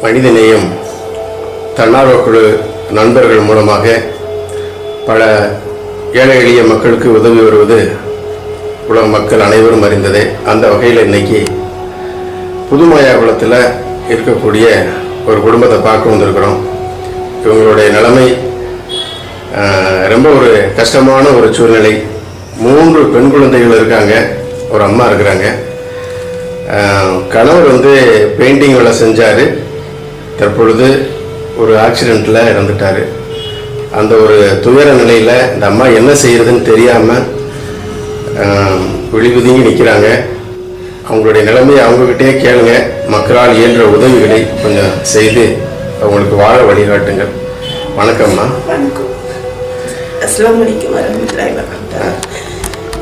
மனிதநேயம் தன்னார்வ குழு நண்பர்கள் மூலமாக பல ஏழை எளிய மக்களுக்கு உதவி வருவது உலக மக்கள் அனைவரும் அறிந்ததே. அந்த வகையில் இன்னைக்கு புதுமாயாகுளத்தில் இருக்கக்கூடிய ஒரு குடும்பத்தை பார்க்க வந்திருக்கிறோம். இவங்களுடைய நிலைமை ரொம்ப ஒரு கஷ்டமான ஒரு சூழ்நிலை. 3 பெண் குழந்தைகள் இருக்காங்க, ஒரு அம்மா இருக்கிறாங்க. கணவர் பெயிண்டிங் வேலை செஞ்சார், தற்பொழுது ஒரு ஆக்சிடெண்ட்டில் இறந்துட்டார். அந்த ஒரு துயர நிலையில் இந்த அம்மா என்ன செய்யறதுன்னு தெரியாமல் விழிவுதுங்கி நிற்கிறாங்க. அவங்களுடைய நிலைமையை அவங்ககிட்டயே கேளுங்க. மக்களால் இயன்ற உதவிகளை கொஞ்சம் செய்து அவங்களுக்கு வாழ வழிகாட்டுங்கள். வணக்கம்மா. வணக்கம். அஸ்ஸலாமு அலைக்கும் வரஹ்மத்துல்லாஹி வபரகாத்துஹு.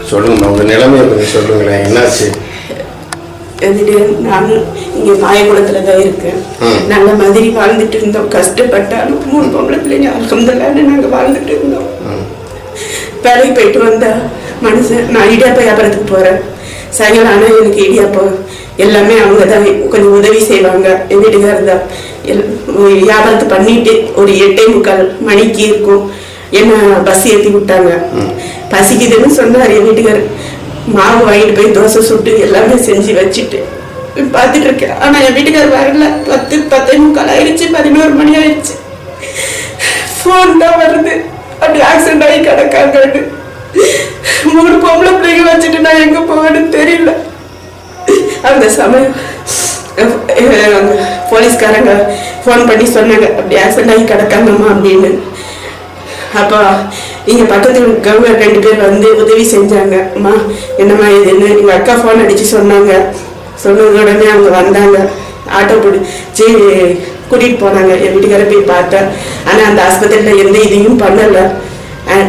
சொல்லுங்கம்மா, உங்கள் நிலைமையை கொஞ்சம் சொல்லுங்களேன். என்னாச்சு? நானும் இங்கே மாயகுளத்தில் தான் இருக்கேன். நல்ல மாதிரி வாழ்ந்துட்டு இருந்தோம். கஷ்டப்பட்டாலும் 3 பொம்பளை பிள்ளைங்க அல்ஹம்துலில்லாஹ்னு நாங்கள் வாழ்ந்துட்டு இருந்தோம். வேலைக்கு போயிட்டு வந்த மனுஷன், நான் இடியாப்பம் வியாபாரத்துக்கு போகிறேன். சாயங்காலம் ஆனால் எனக்கு இடியாப்பம் எல்லாமே அவங்க தான் கொஞ்சம் உதவி செய்வாங்க. என் வீட்டுக்காரர் தான் வியாபாரத்தை பண்ணிட்டு ஒரு 8:45 மணிக்கு இருக்கும் என்ன பஸ் ஏற்றி விட்டாங்க. பசிக்குதுன்னு சொன்னார் என் வீட்டுக்காரர். மாவு வாங்கிட்டு போய் தோசை சுட்டு எல்லாமே செஞ்சு வச்சுட்டு பார்த்துட்டு இருக்கேன். ஆனால் என் வீட்டுக்காரர் வரல. 10:45 ஆயிடுச்சு, 11 மணி ஆயிடுச்சு. ஃபோன் தான் வருது, அப்படி ஆக்சிடென்ட் ஆகி கிடக்காங்கன்னு. 3 பொம்பளை பிள்ளைங்க வச்சுட்டு நான் எங்கே போவேன்னு தெரியல. அந்த சமயம் போலீஸ்காரங்க ஃபோன் பண்ணி சொன்னாங்க, அப்படி ஆக்சிடென்ட் ஆகி கிடக்காங்கம்மா அப்படின்னு. அப்போ நீங்கள் பக்கத்தில் இருக்கவங்க 2 பேர் உதவி செஞ்சாங்க. அம்மா என்னம்மா இதுன்னு எங்கள் அக்கா ஃபோன் அடித்து சொன்னாங்க. சொன்னது உடனே அவங்க வந்தாங்க, ஆட்டோ பிடிச்சி கூட்டிகிட்டு போனாங்க. என் வீட்டுக்கார போய் பார்த்தேன். ஆனால் அந்த ஆஸ்பத்திரியில் எந்த இதையும் பண்ணலை.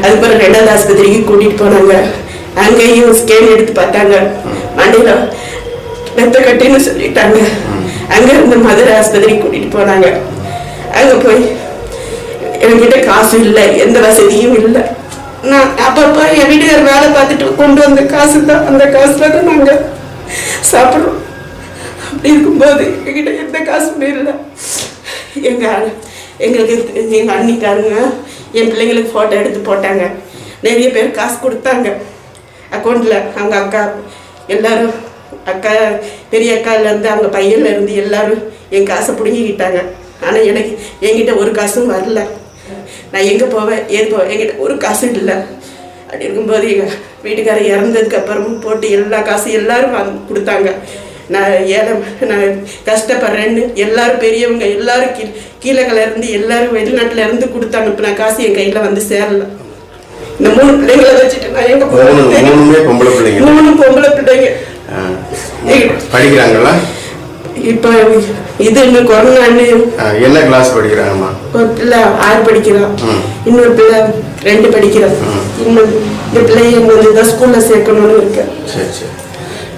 அதுக்கப்புறம் 2வது ஆஸ்பத்திரிக்கு கூட்டிகிட்டு போனாங்க. அங்கேயும் ஸ்கேன் எடுத்து பார்த்தாங்க, மண்டையில் ரத்த கட்டின்னு சொல்லிட்டாங்க. அங்கே இருந்து மதுரை ஆஸ்பத்திரிக்கு கூட்டிகிட்டு போனாங்க. அங்கே போய் என்கிட்ட காசு இல்லை, எந்த வசதியும் இல்லை. நான் அப்பப்போ என் வீட்டுக்காரர் வேலை பார்த்துட்டு கொண்டு வந்த காசு தான், அந்த காசுல தான் நாங்கள் சாப்பிட்றோம். அப்படி இருக்கும்போது என்கிட்ட எந்த காசுமே இல்லை. எங்களுக்கு எங்கள் அண்ணிக்காரங்க என் பிள்ளைங்களுக்கு ஃபோட்டோ எடுத்து போட்டாங்க. நிறைய பேர் காசு கொடுத்தாங்க அக்கௌண்ட்டில். அவங்க அக்கா எல்லாரும், அக்கா பெரிய அக்காலேருந்து அவங்க பையன்லேருந்து எல்லாரும் என் காசை பிடுங்கிக்கிட்டாங்க. ஆனால் என்கிட்ட ஒரு காசும் வரல. நான் எங்கே போவேன், ஏது போவேன், என்கிட்ட ஒரு காசும் இல்லை. அப்படி இருக்கும்போது எங்கள் வீட்டுக்காரர் இறந்ததுக்கு அப்புறமும் போட்டு எல்லா காசும் எல்லாரும் கொடுத்தாங்க. நான் நான் கஷ்டப்படுறேன்னு எல்லாரும் பெரியவங்க எல்லாரும் கீழே இருந்து எல்லாரும் வெளிநாட்டில் இருந்து கொடுத்தாங்க. இப்போ நான் காசு என் கையில் சேரல. இந்த 3 பிள்ளைங்களை வச்சுட்டு நான் எங்கே போவேன்? 3 பொம்பளை பிள்ளைங்க படிக்கிறாங்களா? இப்போ இது இன்னும் கொரோனான்னு. என்ன கிளாஸ் படிக்கிறாங்கம்மா? ஒரு பிள்ளை 6 படிக்கிறான், இன்னொரு பிள்ளை 2 படிக்கிறான். இன்னும் இந்த பிள்ளைய தான் ஸ்கூலில் சேர்க்கணும்னு இருக்கேன். சரி சரி.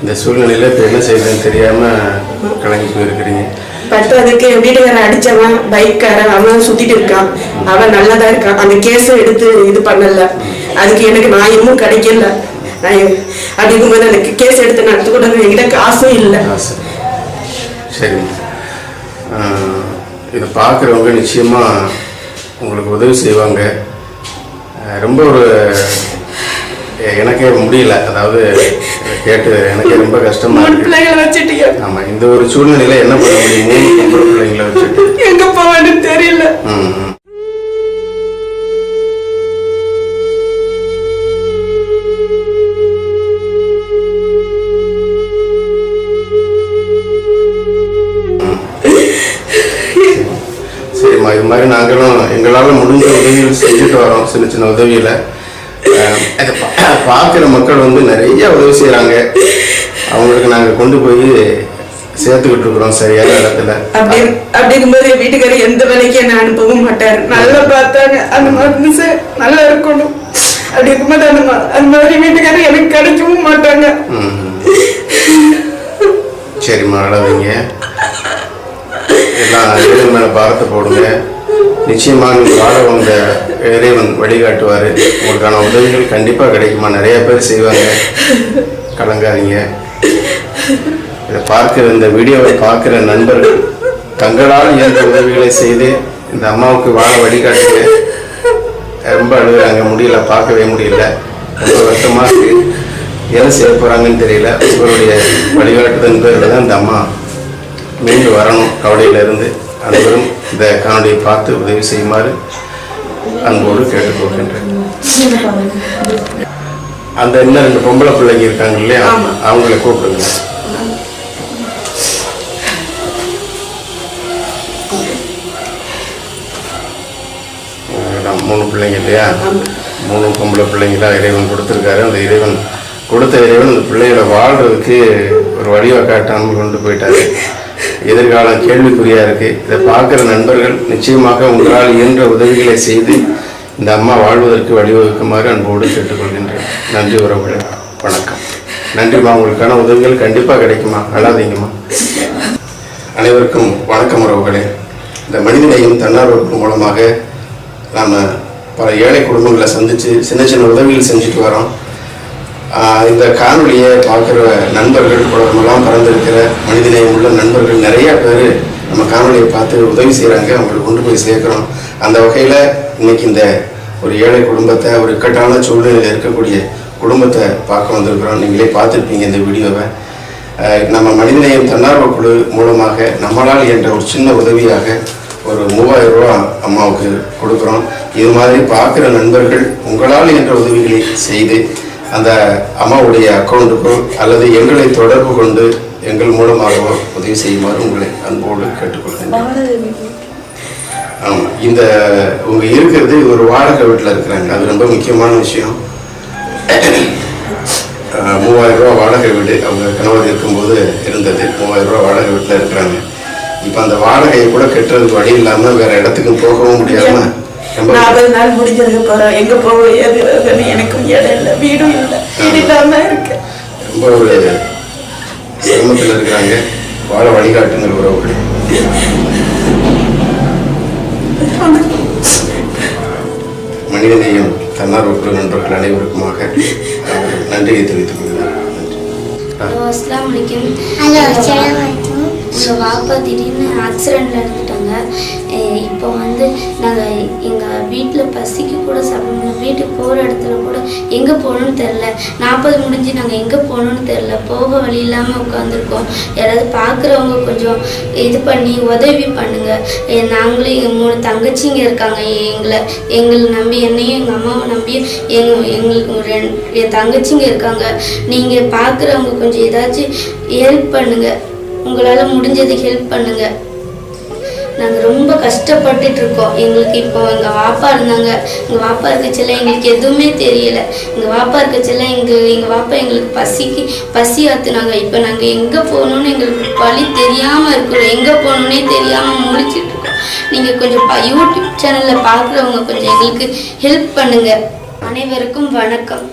இந்த சூழ்நிலையில் இப்போ என்ன செய்யறதுன்னு தெரியாமல் கலங்கி போயிருக்கிறீங்க. பத்தாவதுக்கு என் வீட்டுக்காரன் அடித்தவன் பைக்காரன், அவன் சுற்றிட்டு இருக்கான். அவன் நல்லா தான் இருக்கான். அந்த கேஸை எடுத்து இது பண்ணல. அதுக்கு எனக்கு நியாயமும் கிடைக்கல. அப்படி இருக்கும்போது எனக்கு கேஸ் எடுத்து நடத்து கூட என்கிட்ட காசும் இல்லை. சரி, இதை பார்க்குறவங்க நிச்சயமாக உங்களுக்கு உதவி செய்வாங்க. ரொம்ப ஒரு எனக்கே முடியல, அதாவது கேட்டு எனக்கே ரொம்ப கஷ்டமாக இருக்கு. ஆமாம், இந்த ஒரு சூழ்நிலையில் என்ன பண்ண முடியும்? 3 பொம்பளை பிள்ளைங்களை வச்சுட்டு எங்கே போவான்னு தெரியல. சரிம்மா, இது மாதிரி நாங்களும் எங்களால் முடிஞ்ச உதவிகள் செஞ்சுட்டு வரோம். சின்ன சின்ன உதவியில் அதை பார்க்குற மக்கள் நிறைய உதவி செய்கிறாங்க. அவங்களுக்கு நாங்கள் கொண்டு போய் சேர்த்துக்கிட்டு இருக்கிறோம் சரியான இடத்துல. அப்படி இருக்கும்போது என் வீட்டுக்காரர் எந்த வேலைக்கு என்ன அனுப்பவும் மாட்டார். நல்லா பார்த்தாங்க, அந்த மாதிரி நல்லா இருக்கணும். அப்படி இருக்கும்போது அந்த மாதிரி வீட்டுக்காரர் எனக்கு கிடைக்கவும் மாட்டாங்க. சரிம்மா, அழாதீங்க. எல்லாம் இறைவன் மேலே பாரத்தை போடுங்க. நிச்சயமாக நீங்கள் வாழ வந்த இறைவன் வழிகாட்டுவார். உங்களுக்கான உதவிகள் கண்டிப்பாக கிடைக்குமா. நிறைய பேர் செய்வாங்க, கலங்காதீங்க. இதை பார்க்குற இந்த வீடியோவை பார்க்குற நண்பர்கள் தங்களால் இயன்ற உதவிகளை செய்து இந்த அம்மாவுக்கு வாழ வழிகாட்டுங்க. ரொம்ப அழுகுறாங்க, முடியல, பார்க்கவே முடியல, ரொம்ப வருத்தமா இருக்கு. எதை செய்ய போறாங்கன்னு தெரியல. உங்களுடைய வழிகாட்டுதல் தான் இந்த அம்மா மீண்டு வரணும் கவலையில இருந்து. அனைவரும் இந்த காணொலியை பார்த்து உதவி செய்யுமாறு அன்போடு கேட்டுக்கொள்கின்றேன். அந்த இன்னும் 2 பொம்பளை பிள்ளைங்க இருக்காங்க இல்லையா, அவங்களை கூப்பிடுங்க. மூணு பிள்ளைங்க இல்லையா, 3 பொம்பளை பிள்ளைங்க தான் இறைவன் கொடுத்துருக்காரு. அந்த இறைவன் கொடுத்த இறைவன் அந்த பிள்ளைகளை வாழ்றதுக்கு ஒரு வழியை காட்டாமல் கொண்டு போயிட்டாரு. எதிர்காலம் கேள்விக்குறியா இருக்கு. இதை பார்க்குற நண்பர்கள் நிச்சயமாக உங்களால் இயன்ற உதவிகளை செய்து இந்த அம்மா வாழ்வதற்கு வழிவகுக்குமாறு அன்போடு கேட்டுக்கொள்கின்றேன். நன்றி உறவுகளே, வணக்கம். நன்றிம்மா, உங்களுக்கான உதவிகள் கண்டிப்பாக கிடைக்குமா, அழாதீங்கம்மா. அனைவருக்கும் வணக்கம் உறவுகளே. இந்த மனிதநேயம் தன்னார்வ மூலமாக நாம் பல ஏழை குடும்பங்களை சந்தித்து சின்ன சின்ன உதவிகள் செஞ்சுட்டு வரோம். இந்த காணொலியை பார்க்குற நண்பர்கள், உலகமெல்லாம் பறந்திருக்கிற மனிதநேயம் உள்ள நண்பர்கள் நிறைய பேர் நம்ம காணொலியை பார்த்து உதவி செய்கிறாங்க. அவங்களுக்கு கொண்டு போய் சேர்க்குறோம். அந்த வகையில் இன்னைக்கு இந்த ஒரு ஏழை குடும்பத்தை, ஒரு இக்கட்டான சூழ்நிலையில் இருக்கக்கூடிய குடும்பத்தை பார்க்க வந்திருக்கிறோம். நீங்களே பார்த்துருப்பீங்க இந்த வீடியோவை. நம்ம மனிதநேயம் தன்னார்வ குழு மூலமாக நம்மளால் என்ற ஒரு சின்ன உதவியாக ஒரு 3000 ரூபா அம்மாவுக்கு கொடுக்குறோம். இது மாதிரி பார்க்குற நண்பர்கள் உங்களால் என்ற உதவிகளை செய்து அந்த அம்மாவுடைய அக்கௌண்ட்டுக்கோ அல்லது எங்களை தொடர்பு கொண்டு எங்கள் மூலமாகவோ உதவி செய்யுமாறு உங்களை அன்போடு கேட்டுக்கொள்கிறேன். ஆமாம், இந்த உங்க இருக்கிறது ஒரு வாடகை வீட்டில் இருக்கிறாங்க. அது ரொம்ப முக்கியமான விஷயம். 3000 ரூபா வாடகை வீடு அவங்க கணவர் இருக்கும்போது இருந்தது. 3000 ரூபா வாடகை வீட்டில் இருக்கிறாங்க. இப்போ அந்த வாடகையை கூட கட்டுறதுக்கு வழி இல்லாமல் வேற இடத்துக்கும் போகவும் முடியாம 40 நாள் முடிஞ்சதுக்கு போறோம். எங்க போவோம், எனக்கும் இடம் இல்லை, வீடும் இல்லை, வீடு இல்லாம இருக்கு. ரொம்ப ஒரு சிரமத்தில் இருக்கிறாங்க. வாழ வழிகாட்டுங்கள் உறவுகள். மனிதநேயம் தன்னார்வ குழு நண்பர்கள் அனைவருக்குமாக நன்றியை தெரிவித்துக் கொள்கிறேன். அஸ்ஸலாமு அலைக்கும். உங்கள் வாப்பா திடீர்னு ஆக்சிடெண்ட்டில் இருந்துட்டாங்க. இப்போ நாங்கள் எங்கள் வீட்டில் பசிக்கு கூட சாப்பிடணும். வீட்டுக்கு போகிற இடத்துல கூட எங்கே போகணுன்னு தெரில. 40 முடிஞ்சு நாங்கள் எங்கே போகணுன்னு தெரில. போக வழி இல்லாமல் உட்காந்துருக்கோம். யாராவது பார்க்குறவங்க கொஞ்சம் இது பண்ணி உதவி பண்ணுங்கள். நாங்களே எங்கள் 3 தங்கச்சிங்க இருக்காங்க. எங்களை நம்பி, என்னையும் எங்கள் அம்மாவை நம்பி எங்களுக்கு என் தங்கச்சிங்க இருக்காங்க. நீங்கள் பார்க்குறவங்க கொஞ்சம் ஏதாச்சும் ஹெல்ப் பண்ணுங்கள். உங்களால் முடிஞ்சது ஹெல்ப் பண்ணுங்கள். நாங்கள் ரொம்ப கஷ்டப்பட்டுட்டு இருக்கோம். எங்களுக்கு இப்போ எங்கள் வாப்பா இருந்தாங்க. எங்கள் வாப்பா இருக்கச்செல்லாம் எங்களுக்கு எதுவுமே தெரியலை. எங்கள் வாப்பா இருக்கச்செல்லாம் எங்கள் வாப்பா எங்களுக்கு பசி ஆற்றுனாங்க. இப்போ நாங்கள் எங்கே போகணுன்னு எங்களுக்கு வழி தெரியாமல் இருக்கிறோம். எங்கே போகணுன்னே தெரியாமல் முழிச்சிட்டு இருக்கோம். நீங்கள் கொஞ்சம் யூடியூப் சேனலில் பார்க்குறவங்க கொஞ்சம் எங்களுக்கு ஹெல்ப் பண்ணுங்கள். அனைவருக்கும் வணக்கம்.